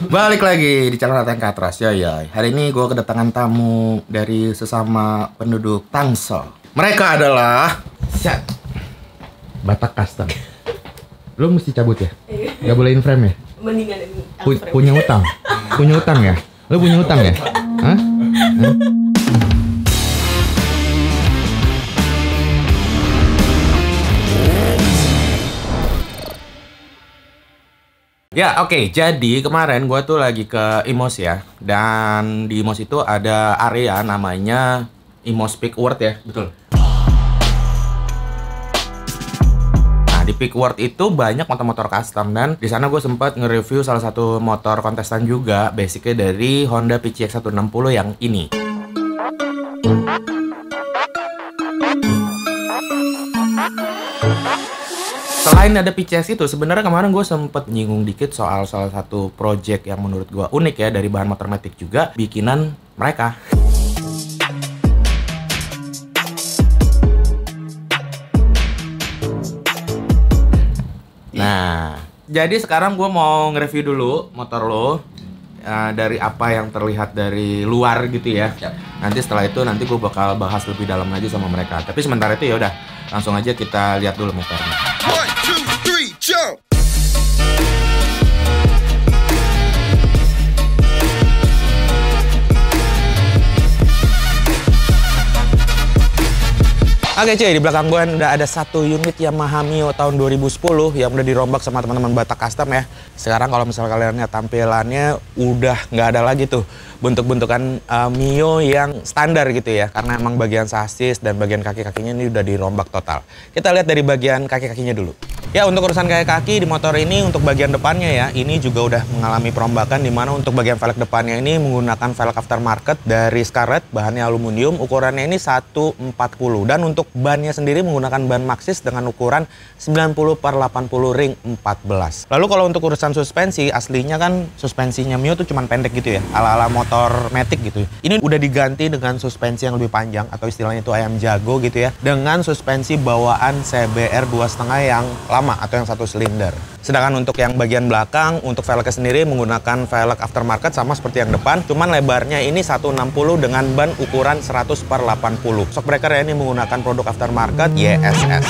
Balik lagi di channel Rateng Katras ya. Hari ini gue kedatangan tamu dari sesama penduduk Tangsel. Mereka adalah Batak Custom. Lo mesti cabut ya? Gak boleh in frame ya? Mendingan ini Punya utang? Punya utang ya? Lo punya utang ya? Hah? Ya oke, jadi kemarin gue tuh lagi ke Imos ya. Dan di Imos itu ada area namanya Imos Peak World ya. Betul. Nah di Peak World itu banyak motor-motor custom. Dan di sana gue sempat nge-review salah satu motor kontestan juga, basicnya dari Honda PCX 160 yang ini. Selain ada PCX itu, sebenarnya kemarin gue sempet nyinggung dikit soal salah satu project yang menurut gue unik ya, dari bahan motor matic juga, bikinan mereka. Nah, jadi sekarang gue mau nge-review dulu motor lo. Dari apa yang terlihat dari luar gitu ya. Nanti setelah itu gue bakal bahas lebih dalam lagi sama mereka. Tapi sementara itu ya udah, langsung aja kita lihat dulu motornya. 1, 2, 3, jump! Oke cuy, di belakang gue udah ada satu unit Yamaha Mio tahun 2010 yang udah dirombak sama teman-teman Batak Custom ya. Sekarang kalau misalnya kalian lihat tampilannya udah nggak ada lagi tuh bentuk-bentukan Mio yang standar gitu ya. Karena emang bagian sasis dan bagian kaki-kakinya ini udah dirombak total. Kita lihat dari bagian kaki-kakinya dulu. Ya untuk urusan kaki-kaki di motor ini untuk bagian depannya ya, ini juga udah mengalami perombakan, dimana untuk bagian velg depannya ini menggunakan velg aftermarket dari Scarlett, bahannya aluminium, ukurannya ini 140, dan untuk bannya sendiri menggunakan ban Maxxis dengan ukuran 90/80 ring 14. Lalu kalau untuk urusan suspensi, aslinya kan suspensinya Mio tuh cuman pendek gitu ya, ala-ala motor matic gitu. Ini udah diganti dengan suspensi yang lebih panjang, atau istilahnya itu ayam jago gitu ya, dengan suspensi bawaan CBR 2,5 yang lama atau yang 1 silinder. Sedangkan untuk yang bagian belakang, untuk velgnya sendiri menggunakan velg aftermarket sama seperti yang depan, cuman lebarnya ini 160 dengan ban ukuran 100/80. Shockbreaker ya ini menggunakan produk aftermarket YSS.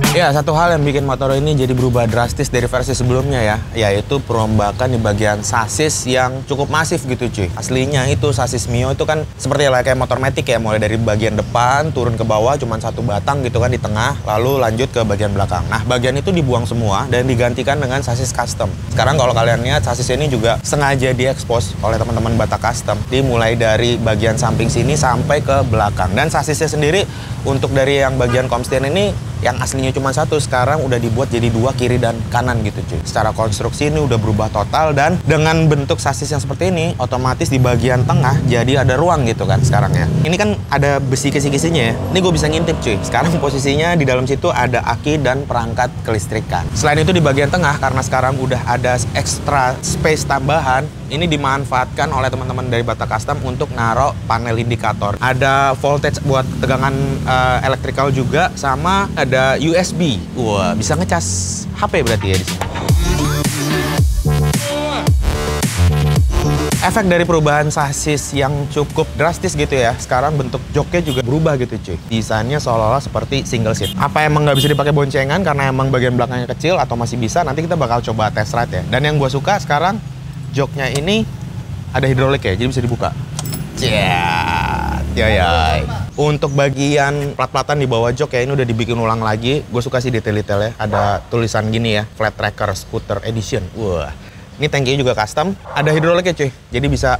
Ya, satu hal yang bikin motor ini jadi berubah drastis dari versi sebelumnya ya, yaitu perombakan di bagian sasis yang cukup masif gitu cuy. Aslinya itu sasis Mio itu kan seperti kayak motor matic ya, mulai dari bagian depan turun ke bawah cuman satu batang gitu kan di tengah, lalu lanjut ke bagian belakang. Nah, bagian itu dibuang semua dan digantikan dengan sasis custom. Sekarang kalau kalian lihat, sasis ini juga sengaja diekspos oleh teman-teman Batak Custom, dimulai dari bagian samping sini sampai ke belakang. Dan sasisnya sendiri untuk dari yang bagian komstin ini yang aslinya cuma satu, sekarang udah dibuat jadi dua, kiri dan kanan gitu cuy. Secara konstruksi ini udah berubah total, dan dengan bentuk sasis yang seperti ini, otomatis di bagian tengah jadi ada ruang gitu kan sekarang ya. Ini kan ada besi kisi-kisinya ya. Ini gue bisa ngintip cuy. Sekarang posisinya di dalam situ ada aki dan perangkat kelistrikan. Selain itu di bagian tengah, karena sekarang udah ada extra space tambahan, ini dimanfaatkan oleh teman-teman dari Batak Custom untuk naruh panel indikator. Ada voltage buat tegangan elektrikal juga, sama ada USB. Wah, bisa ngecas HP berarti ya di sini. Efek dari perubahan sasis yang cukup drastis gitu ya, sekarang bentuk joknya juga berubah gitu cuy. Desainnya seolah-olah seperti single seat. Apa emang nggak bisa dipakai boncengan karena emang bagian belakangnya kecil, atau masih bisa? Nanti kita bakal coba test ride ya. Dan yang gue suka sekarang, joknya ini ada hidrolik ya, jadi bisa dibuka. Ya. Untuk bagian plat-platan di bawah jok ya, ini udah dibikin ulang lagi. Gue suka sih detail-detailnya. Ada tulisan gini ya, Flat Tracker Scooter Edition. Wah, ini tankinya juga custom. Ada hidroliknya cuy, jadi bisa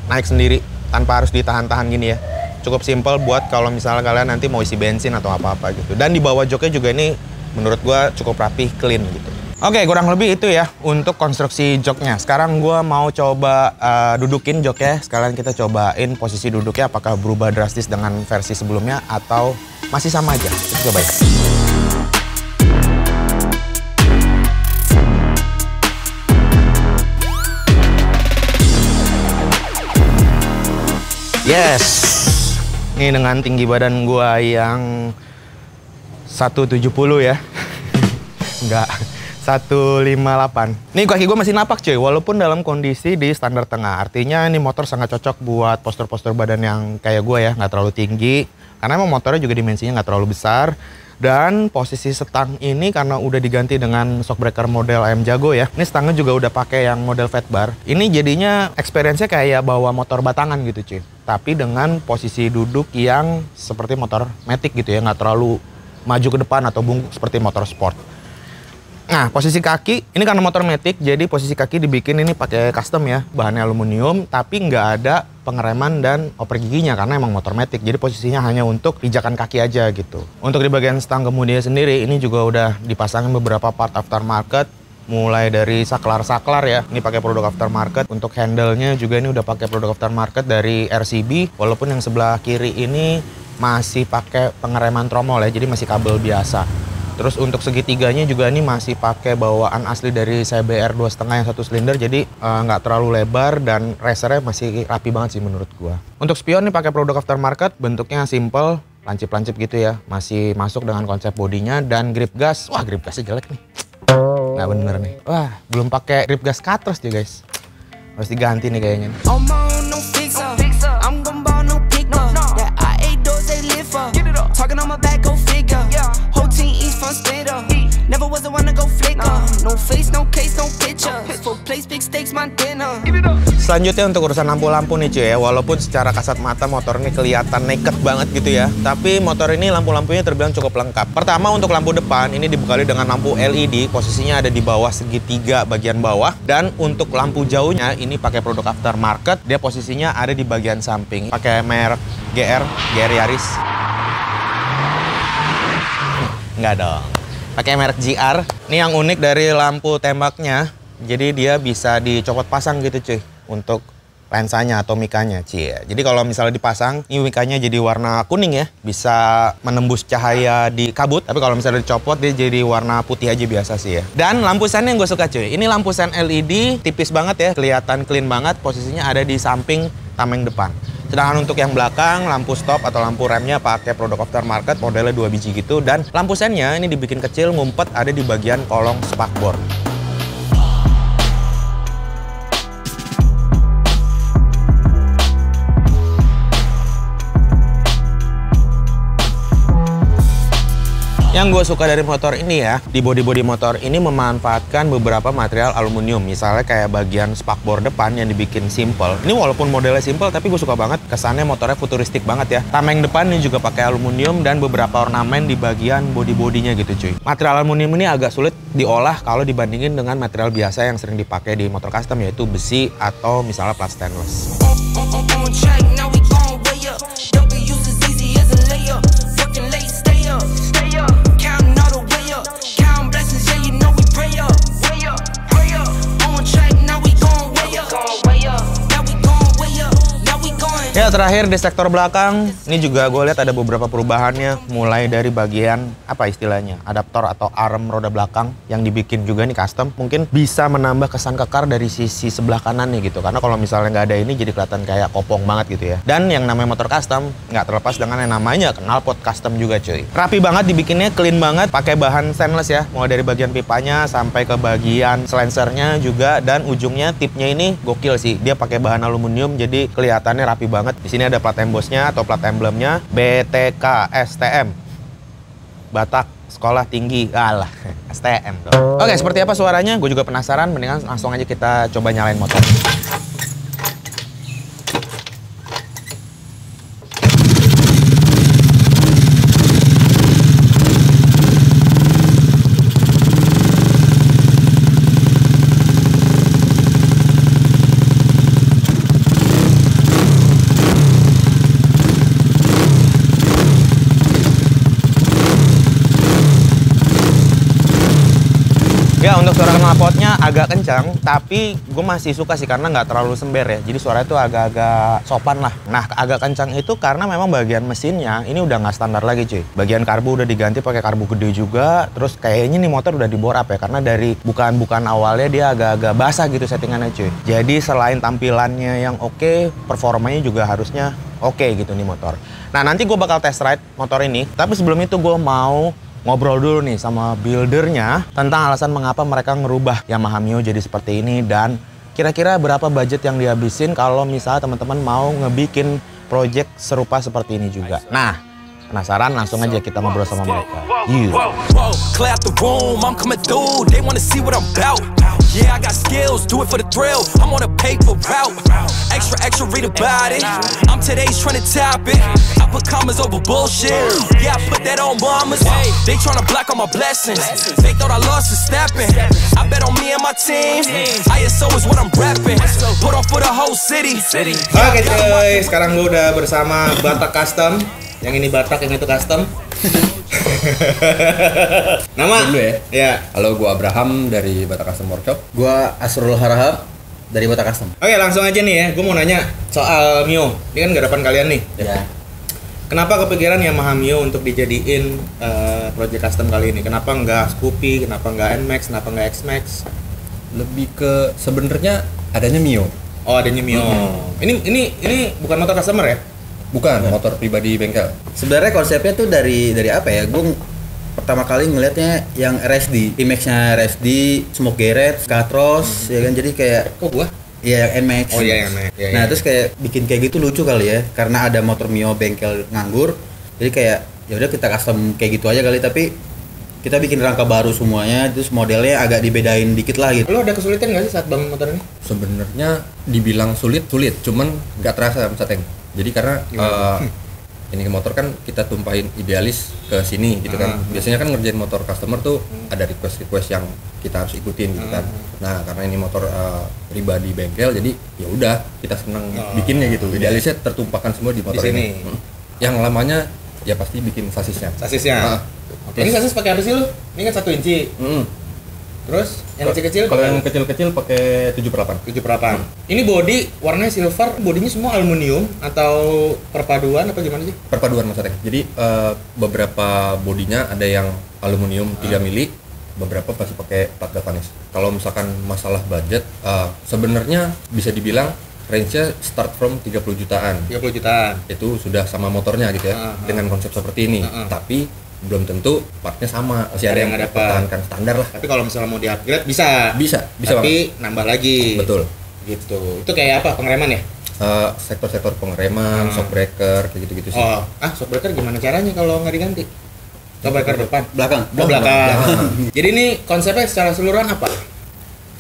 naik sendiri tanpa harus ditahan-tahan gini ya. Cukup simple buat kalau misalnya kalian nanti mau isi bensin atau apa-apa gitu. Dan di bawah joknya juga ini menurut gue cukup rapih, clean gitu. Oke, kurang lebih itu ya untuk konstruksi joknya. Sekarang gue mau coba dudukin joknya. Sekalian kita cobain posisi duduknya apakah berubah drastis dengan versi sebelumnya atau masih sama aja. Kita coba ya. Yes. Ini dengan tinggi badan gua yang 170 ya. Enggak, 158. Nih kaki gue masih napak cuy, walaupun dalam kondisi di standar tengah. Artinya ini motor sangat cocok buat postur-postur badan yang kayak gue ya, nggak terlalu tinggi. Karena emang motornya juga dimensinya nggak terlalu besar. Dan posisi setang ini karena udah diganti dengan shockbreaker model AM Jago ya. Ini stangnya juga udah pakai yang model fat bar. Ini jadinya experience-nya kayak bawa motor batangan gitu cuy. Tapi dengan posisi duduk yang seperti motor matic gitu ya, nggak terlalu maju ke depan atau bungkuk seperti motor sport. Nah, posisi kaki, ini karena motor matic, jadi posisi kaki dibikin ini pakai custom ya. Bahannya aluminium, tapi nggak ada pengereman dan oper giginya karena emang motor matic. Jadi posisinya hanya untuk pijakan kaki aja gitu. Untuk di bagian stang kemudinya sendiri, ini juga udah dipasangin beberapa part aftermarket. Mulai dari saklar-saklar ya, ini pakai produk aftermarket. Untuk handle-nya juga ini udah pakai produk aftermarket dari RCB. Walaupun yang sebelah kiri ini masih pakai pengereman tromol ya, jadi masih kabel biasa. Terus untuk segitiganya juga ini masih pakai bawaan asli dari CBR 2,5 yang 1 silinder, jadi nggak terlalu lebar dan racernya masih rapi banget sih menurut gua. Untuk spion ini pakai produk aftermarket, bentuknya simple, lancip-lancip gitu ya, masih masuk dengan konsep bodinya. Dan grip gas, wah grip gasnya jelek nih, nggak bener nih. Wah belum pakai grip gas cutlass dia guys, harus diganti nih kayaknya. Selanjutnya untuk urusan lampu-lampu nih cuy ya, walaupun secara kasat mata motor ini kelihatan naked banget gitu ya, tapi motor ini lampu-lampunya terbilang cukup lengkap. Pertama untuk lampu depan ini dibekali dengan lampu LED, posisinya ada di bawah segitiga bagian bawah. Dan untuk lampu jauhnya ini pakai produk aftermarket, dia posisinya ada di bagian samping, pakai merek GR Yaris. Enggak dong, pakai merek GR. Ini yang unik dari lampu tembaknya, jadi dia bisa dicopot pasang gitu cuy untuk lensanya atau mikanya cie. Jadi kalau misalnya dipasang, ini mikanya jadi warna kuning ya, bisa menembus cahaya di kabut. Tapi kalau misalnya dicopot dia jadi warna putih aja biasa sih ya. Dan lampu sen yang gue suka cuy, ini lampu sen LED tipis banget ya, kelihatan clean banget. Posisinya ada di samping tameng depan. Sedangkan untuk yang belakang, lampu stop atau lampu remnya pakai produk aftermarket, modelnya 2 biji gitu. Dan lampu sennya ini dibikin kecil, ngumpet ada di bagian kolong spakbor. Yang gue suka dari motor ini ya, di bodi-bodi motor ini memanfaatkan beberapa material aluminium. Misalnya kayak bagian spakbor depan yang dibikin simple. Ini walaupun modelnya simple, tapi gue suka banget kesannya motornya futuristik banget ya. Tameng depan ini juga pakai aluminium dan beberapa ornamen di bagian bodi-bodinya gitu cuy. Material aluminium ini agak sulit diolah kalau dibandingin dengan material biasa yang sering dipakai di motor custom, yaitu besi atau misalnya plat stainless. Ya terakhir di sektor belakang, ini juga gue lihat ada beberapa perubahannya. Mulai dari bagian, apa istilahnya, adaptor atau arm roda belakang yang dibikin juga nih custom. Mungkin bisa menambah kesan kekar dari sisi sebelah kanan nih gitu. Karena kalau misalnya nggak ada ini jadi kelihatan kayak kopong banget gitu ya. Dan yang namanya motor custom, nggak terlepas dengan yang namanya knalpot custom juga cuy. Rapi banget dibikinnya, clean banget, pakai bahan stainless ya. Mulai dari bagian pipanya sampai ke bagian silencernya juga. Dan ujungnya tipnya ini gokil sih. Dia pakai bahan aluminium jadi kelihatannya rapi banget. Di sini ada plat embosnya atau plat emblemnya BTK STM. Batak Sekolah Tinggi. Alah, STM dong. Oke, seperti apa suaranya? Gue juga penasaran. Mendingan langsung aja kita coba nyalain motor. Ya, untuk suara knalpotnya agak kencang, tapi gue masih suka sih karena nggak terlalu sember ya. Jadi suaranya tuh agak-agak sopan lah. Nah, agak kencang itu karena memang bagian mesinnya ini udah nggak standar lagi cuy. Bagian karbu udah diganti pakai karbu gede juga. Terus kayaknya nih motor udah dibor up ya, karena dari bukaan awalnya dia agak-agak basah gitu settingannya cuy. Jadi selain tampilannya yang oke, performanya juga harusnya oke gitu nih motor. Nah, nanti gue bakal test ride motor ini. Tapi sebelum itu gue mau ngobrol dulu nih sama buildernya tentang alasan mengapa mereka ngerubah Yamaha Mio jadi seperti ini dan kira-kira berapa budget yang dihabisin kalau misalnya teman-teman mau ngebikin project serupa seperti ini juga. Nah, penasaran? Langsung aja kita ngobrol sama mereka. Yeah, I got skills, do it for the thrill. I'm on a paper route. Extra, extra, read about it. I'm today's trying to top it. I put commas over bullshit. Yeah, I put that on mamas. They trying to block all my blessings. They thought I lost a stepping. I bet on me and my team. ISO is what I'm rapping. Put on for the whole city. Oke cuy, sekarang gue udah bersama Batak Custom. Yang ini Batak, yang itu Custom. Nama dulu ya. Ya. Halo, gua Abraham dari Batak Custom Workshop. Gua Asrul Harahap dari Batak Custom. Oke, langsung aja nih ya. Gua mau nanya soal Mio. Ini kan garapan kalian nih. Ya. Kenapa kepikiran Yamaha Mio untuk dijadiin project custom kali ini? Kenapa nggak Scoopy? Kenapa nggak NMAX? Kenapa nggak XMAX? Lebih ke sebenarnya adanya Mio. Oh, adanya Mio. Ini bukan motor customer ya? Bukan, motor pribadi bengkel. Sebenarnya konsepnya tuh dari apa ya? Gue pertama kali ngelihatnya yang RSD, IMAX-nya RSD, Smoke Garage, Katros, ya kan, jadi kayak kok gua? Iya, yang NMAX. Oh iya, yang NMAX. Ya, nah, ya. Terus kayak bikin kayak gitu lucu kali ya, karena ada motor Mio bengkel nganggur. Jadi kayak ya udah kita custom kayak gitu aja kali, tapi kita bikin rangka baru semuanya, terus modelnya agak dibedain dikit lah gitu. Lo ada kesulitan nggak sih saat bangun motor ini? Sebenarnya dibilang sulit, cuman nggak terasa Sateng. Jadi karena ini motor kan kita tumpahin idealis ke sini gitu kan. Biasanya kan ngerjain motor customer tuh ada request yang kita harus ikutin gitu kan. Nah, karena ini motor pribadi bengkel, jadi ya udah kita senang bikinnya gitu. Idealisnya tertumpahkan semua di motor di sini. ini. Yang lamanya ya pasti bikin sasisnya. Ini sasis pakai apa sih lo? Ini kan 1 inci. Terus yang kecil-kecil? Kalau yang kecil-kecil pakai 78. Ini body warnanya silver, bodinya semua aluminium atau perpaduan apa gimana sih? Perpaduan Mas Ateng. Jadi beberapa bodinya ada yang aluminium 3 mili, beberapa pasti pakai plat galvanis. Kalau misalkan masalah budget, sebenarnya bisa dibilang range-nya start from 30 jutaan. 30 jutaan. Itu sudah sama motornya gitu ya, dengan konsep seperti ini. Tapi belum tentu partnya sama, masih ada yang pertahankan standar lah. Tapi kalau misalnya mau di-upgrade bisa tapi banget. Nambah lagi. Betul. Gitu. Itu kayak apa? Pengereman ya? Sektor-sektor pengereman, shock breaker, kayak gitu-gitu sih. Shock breaker gimana caranya kalau nggak diganti? Shock breaker depan? Belakang. Jadi ini konsepnya secara keseluruhan apa?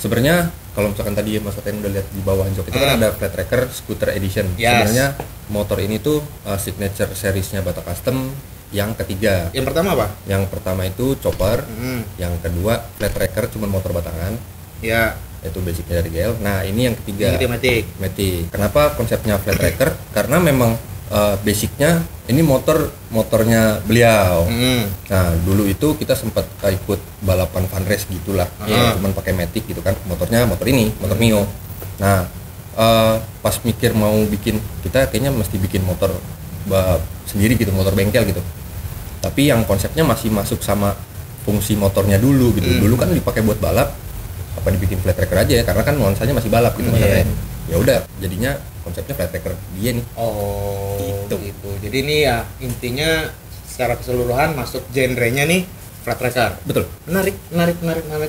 Sebenarnya kalau misalkan tadi Mas Aten udah lihat di bawah jok itu kan ada flat tracker scooter edition. Sebenarnya motor ini tuh signature seriesnya Batak Custom yang ketiga. Yang pertama apa? Yang pertama itu chopper, yang kedua flat tracker cuman motor batangan. Ya. Itu basicnya dari GL. Nah, ini yang ketiga. Matic. Kenapa konsepnya flat tracker? Karena memang basicnya ini motornya beliau. Nah, dulu itu kita sempat ikut balapan fun race gitulah. Cuman pakai Matic gitu kan. Motornya motor ini, motor Mio. Nah, pas mikir mau bikin, kita kayaknya mesti bikin motor sendiri gitu, motor bengkel gitu. Tapi yang konsepnya masih masuk sama fungsi motornya dulu gitu. Dulu kan dipakai buat balap, apa dibikin flat tracker aja ya, karena kan nuansanya masih balap gitu maksudnya. Ya udah, jadinya konsepnya flat tracker dia nih. Gitu. Jadi ini ya intinya secara keseluruhan masuk genrenya nih flat tracker. Betul. Menarik.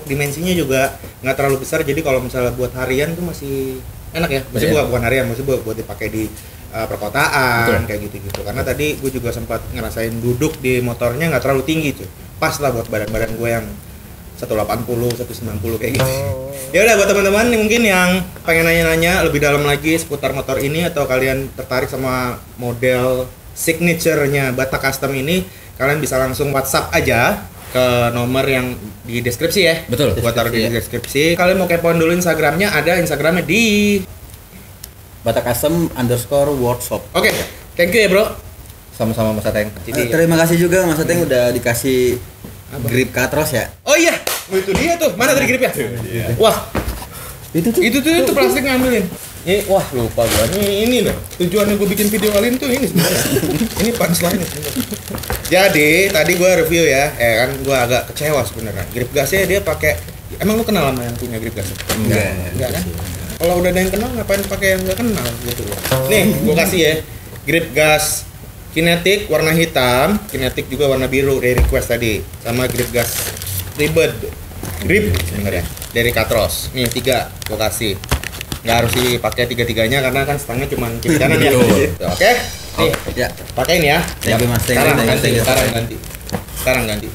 Dimensinya juga nggak terlalu besar, jadi kalau misalnya buat harian tuh masih enak ya. Maksudnya bukan harian, maksudnya buat dipakai di perkotaan. Betul. Kayak gitu-gitu. Karena tadi gue juga sempat ngerasain duduk di motornya nggak terlalu tinggi tuh. Pas lah buat badan-badan gue yang 180, 190 kayak gitu. Ya udah, buat teman-teman mungkin yang pengen nanya-nanya lebih dalam lagi seputar motor ini, atau kalian tertarik sama model signature-nya Batak Custom ini, kalian bisa langsung WhatsApp aja ke nomor yang di deskripsi ya. Betul. Buat taruh di deskripsi. Kalian mau kepoin dulu Instagramnya, ada Instagramnya di Batak Custom _workshop. Oke. Thank you ya bro. Sama-sama Mas Ateng. Terima kasih juga Mas Ateng udah dikasih grip Katros ya. Oh iya, itu dia tuh. Mana tadi gripnya? Wah, itu plastik ngambilin. Wah lupa gua. Ini loh. Tujuannya gua bikin video kali ini tuh ini sebenarnya. Ini punchline sebenarnya. Jadi tadi gua review ya, kan gua agak kecewa sebenarnya. Grip gasnya dia pakai. Emang lu kenal sama yang punya grip gas? Enggak kan? Kalau udah ada yang kenal ngapain pakai yang nggak kenal gitu loh. Nih gua kasih ya. Grip gas Kinetic warna hitam, Kinetic juga warna biru dari request tadi, sama grip gas Rebird grip sebenarnya dari Katros. Nih 3 gua kasih. Nggak harus dipakai 3-tiganya karena kan stangnya cuma kiri kanan ya. Oke? Nih, Ya. pakai ini ya. Thank you, Mas. Sekarang ganti.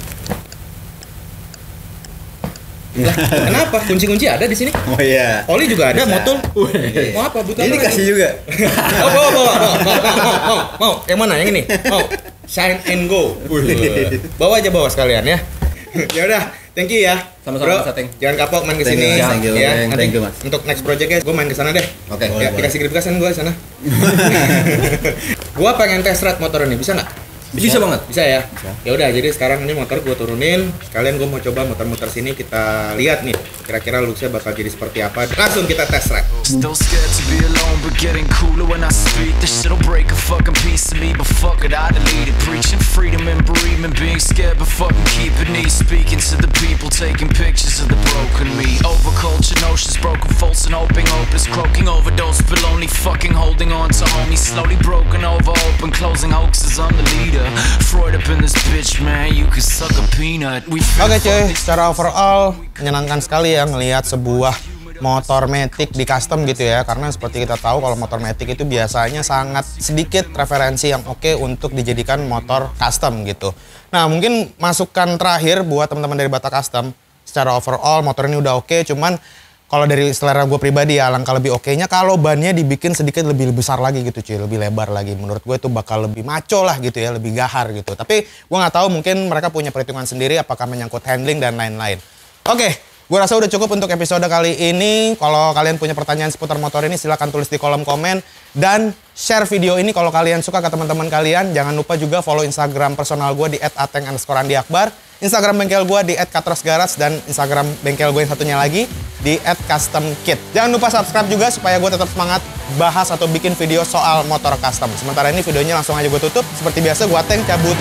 Lah, kenapa? Kunci-kunci ada di sini. Oh iya. Oli juga ada, Bisa. motul. Mau apa? Butuh Ini apa kasih lagi? juga. Mau. Yang mana? Yang ini? Mau. Shine and go. Bawa aja sekalian ya. Ya udah, thank you ya. Sama-sama, Bro, Mas Ateng. jangan kapok main Thank kesini. you, thank you, Ya, Bang. nanti Thank you, Mas. untuk next projectnya gue main kesana deh. Oke. Ya, Boleh. dikasih grip gasan gue sana. Gue pengen test ride motor ini, bisa nggak? Bisa banget. Bisa ya? Ya udah, jadi sekarang ini motor gue turunin. Sekalian gue mau coba muter-muter sini, kita lihat nih kira-kira looks-nya bakal jadi seperti apa. Langsung kita test ride. Still scared to be alone, but getting cooler when I speak. This shit'll break a fucking piece of me, but fuck it, I delete it. Preaching freedom and bereavement, being scared, but fucking keeping me. Speaking to the people, taking pictures of the broken me. Overculture, notions broken, false and hoping, hopeless, croaking, overdose, but only fucking holding on to homies. Slowly broken over, open, closing hoaxes, I'm the leader. Freud up in this bitch, man, you could suck a peanut. Oke cuy, secara overall menyenangkan sekali ya ngelihat sebuah motor Matic di custom gitu ya. Karena seperti kita tahu kalau motor Matic itu biasanya sangat sedikit referensi yang oke untuk dijadikan motor custom gitu. Nah mungkin masukan terakhir buat teman-teman dari Bata Custom, secara overall motor ini udah oke, cuman kalau dari selera gue pribadi ya alangkah lebih oke-nya kalau bannya dibikin sedikit lebih besar lagi gitu cuy, lebih lebar lagi. Menurut gue itu bakal lebih maco lah gitu ya, lebih gahar gitu. Tapi gue nggak tahu, mungkin mereka punya perhitungan sendiri apakah menyangkut handling dan lain-lain. Oke, gue rasa udah cukup untuk episode kali ini. Kalau kalian punya pertanyaan seputar motor ini silahkan tulis di kolom komen dan share video ini kalau kalian suka ke teman-teman kalian. Jangan lupa juga follow Instagram personal gue di @ateng_andiakbar. Instagram bengkel gue di @katrosgarage dan Instagram bengkel gue yang satunya lagi di @customkit. Jangan lupa subscribe juga supaya gue tetap semangat bahas atau bikin video soal motor custom. Sementara ini videonya langsung aja gue tutup. Seperti biasa gue Ateng cabut.